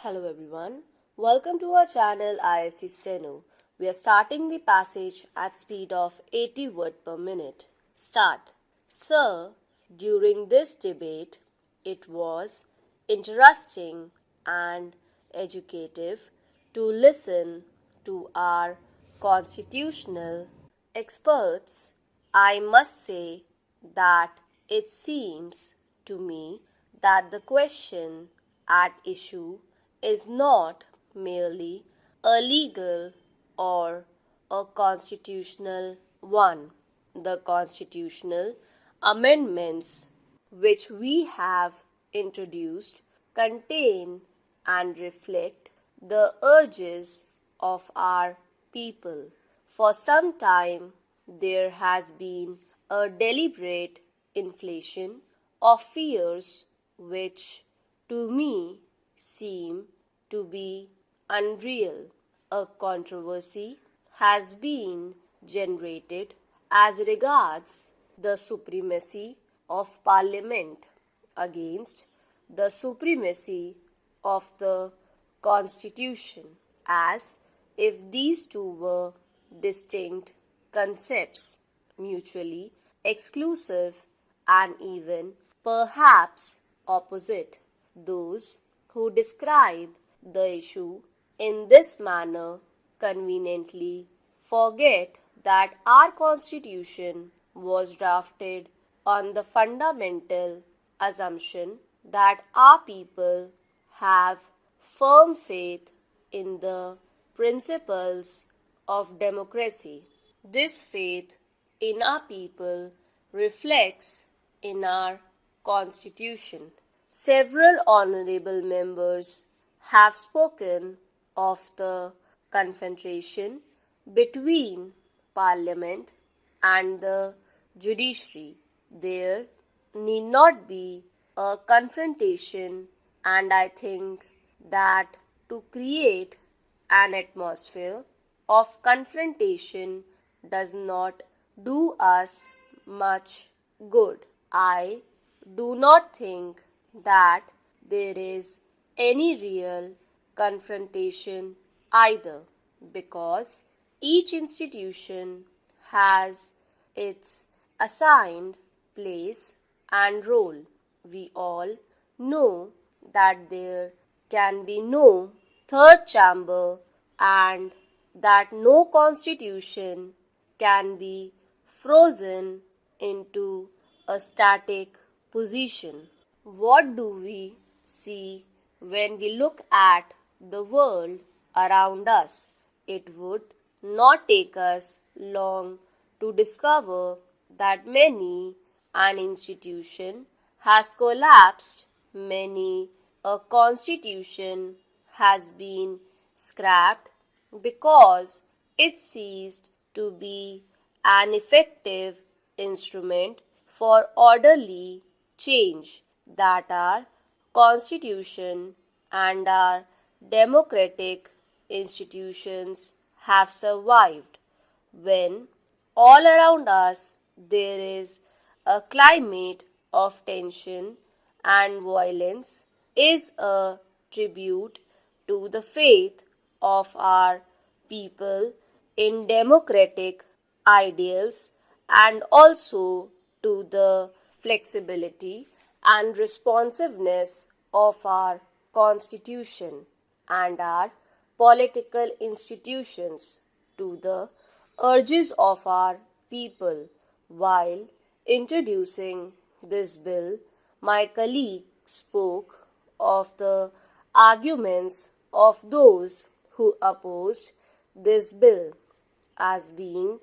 Hello everyone. Welcome to our channel ISC Steno. We are starting the passage at speed of 80 words per minute. Start. Sir, during this debate, it was interesting and educative to listen to our constitutional experts. I must say that it seems to me that the question at issue is not merely a legal or a constitutional one. The constitutional amendments which we have introduced contain and reflect the urges of our people. For some time, there has been a deliberate inflation of fears which to me seem to be unreal. A controversy has been generated as regards the supremacy of Parliament against the supremacy of the Constitution, as if these two were distinct concepts, mutually exclusive and even perhaps opposite. Those who describe the issue in this manner conveniently forget that our Constitution was drafted on the fundamental assumption that our people have firm faith in the principles of democracy. This faith in our people reflects in our Constitution. Several honorable members have spoken of the confrontation between Parliament and the judiciary. There need not be a confrontation, and I think that to create an atmosphere of confrontation does not do us much good. I do not think that there is any real confrontation either, because each institution has its assigned place and role. We all know that there can be no third chamber and that no constitution can be frozen into a static position. What do we see when we look at the world around us? It would not take us long to discover that many an institution has collapsed, many a constitution has been scrapped because it ceased to be an effective instrument for orderly change, that our Constitution and our democratic institutions have survived. When all around us there is a climate of tension and violence, is a tribute to the faith of our people in democratic ideals and also to the flexibility and responsiveness of our Constitution and our political institutions to the urges of our people. While introducing this bill, my colleague spoke of the arguments of those who opposed this bill as being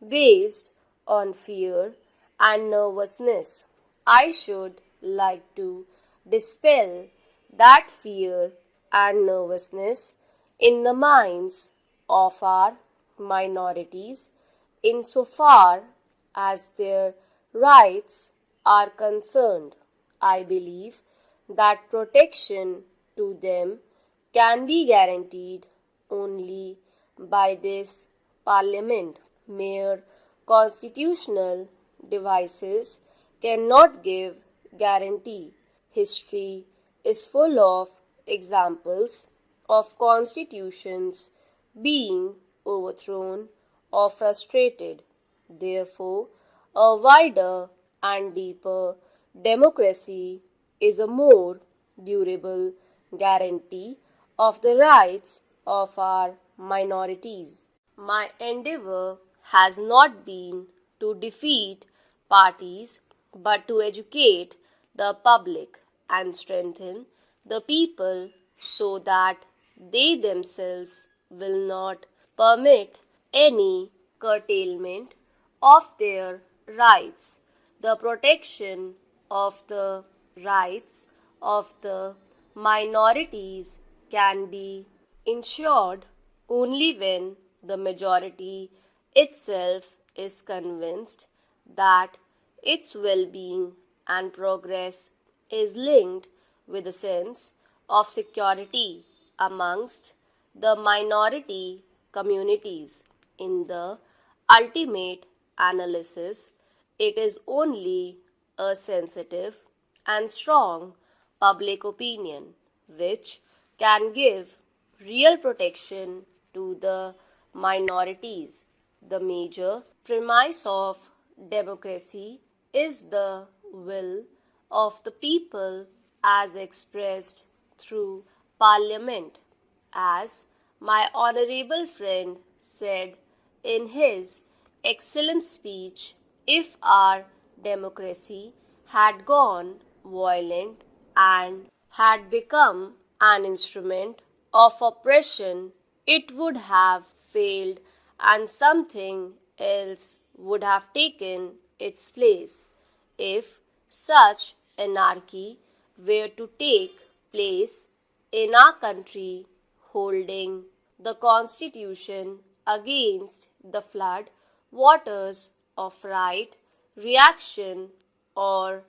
based on fear and nervousness. I should like to dispel that fear and nervousness in the minds of our minorities insofar as their rights are concerned. I believe that protection to them can be guaranteed only by this Parliament. Mere constitutional devices cannot give guarantee. History is full of examples of constitutions being overthrown or frustrated. Therefore, a wider and deeper democracy is a more durable guarantee of the rights of our minorities. My endeavor has not been to defeat parties but to educate the public and strengthen the people so that they themselves will not permit any curtailment of their rights. The protection of the rights of the minorities can be ensured only when the majority itself is convinced that its well being and progress is linked with a sense of security amongst the minority communities. In the ultimate analysis, it is only a sensitive and strong public opinion which can give real protection to the minorities. The major premise of democracy is the will of the people as expressed through parliament. As my honorable friend said in his excellent speech, if our democracy had gone violent and had become an instrument of oppression, it would have failed and something else would have taken its place. If such anarchy were to take place in our country, holding the Constitution against the flood waters of right reaction or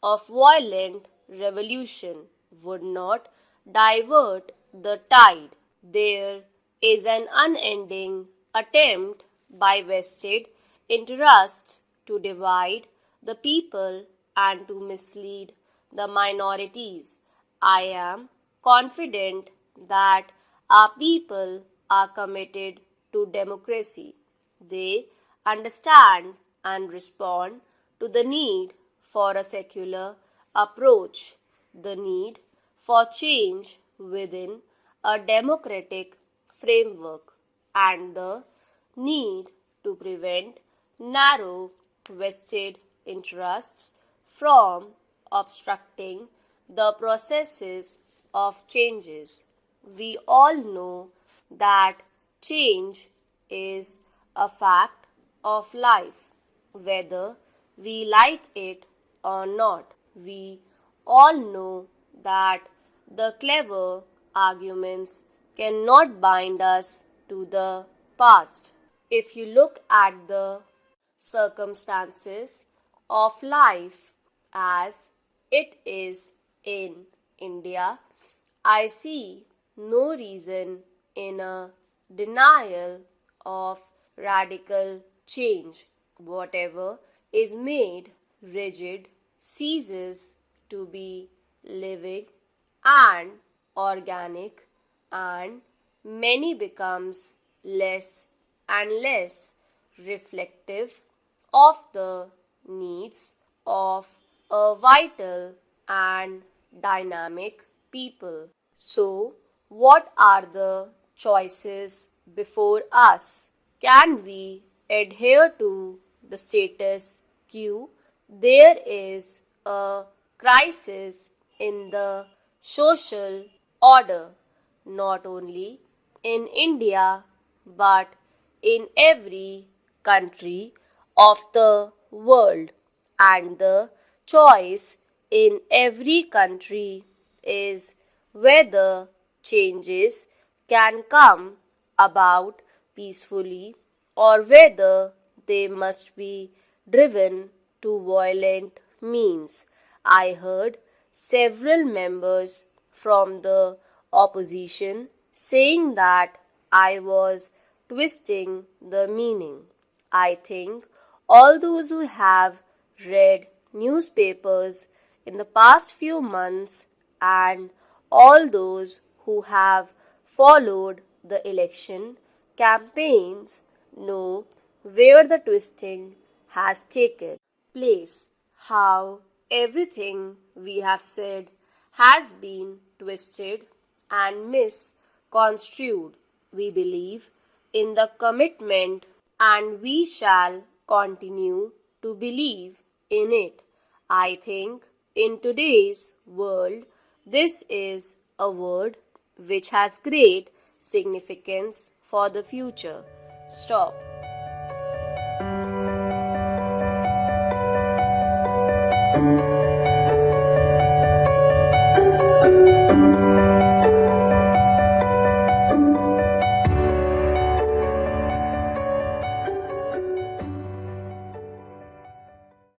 of violent revolution would not divert the tide. There is an unending attempt by vested interests to divide the people and to mislead the minorities. I am confident that our people are committed to democracy. They understand and respond to the need for a secular approach, the need for change within a democratic framework, and the need to prevent narrow vested interests from obstructing the processes of changes. We all know that change is a fact of life, whether we like it or not. We all know that the clever arguments cannot bind us to the past. If you look at the circumstances of life as it is in India, I see no reason in a denial of radical change. Whatever is made rigid ceases to be living and organic, and many becomes less and less reflective of the needs of a vital and dynamic people. So, what are the choices before us? Can we adhere to the status quo? There is a crisis in the social order, not only in India but in every country of the world, and the choice in every country is whether changes can come about peacefully or whether they must be driven to violent means. I heard several members from the opposition saying that I was twisting the meaning. I think all those who have read newspapers in the past few months and All those who have followed the election campaigns know where the twisting has taken place, how everything we have said has been twisted and misconstrued. We believe in the commitment and we shall continue to believe in it. I think in today's world, this is a word which has great significance for the future. Stop.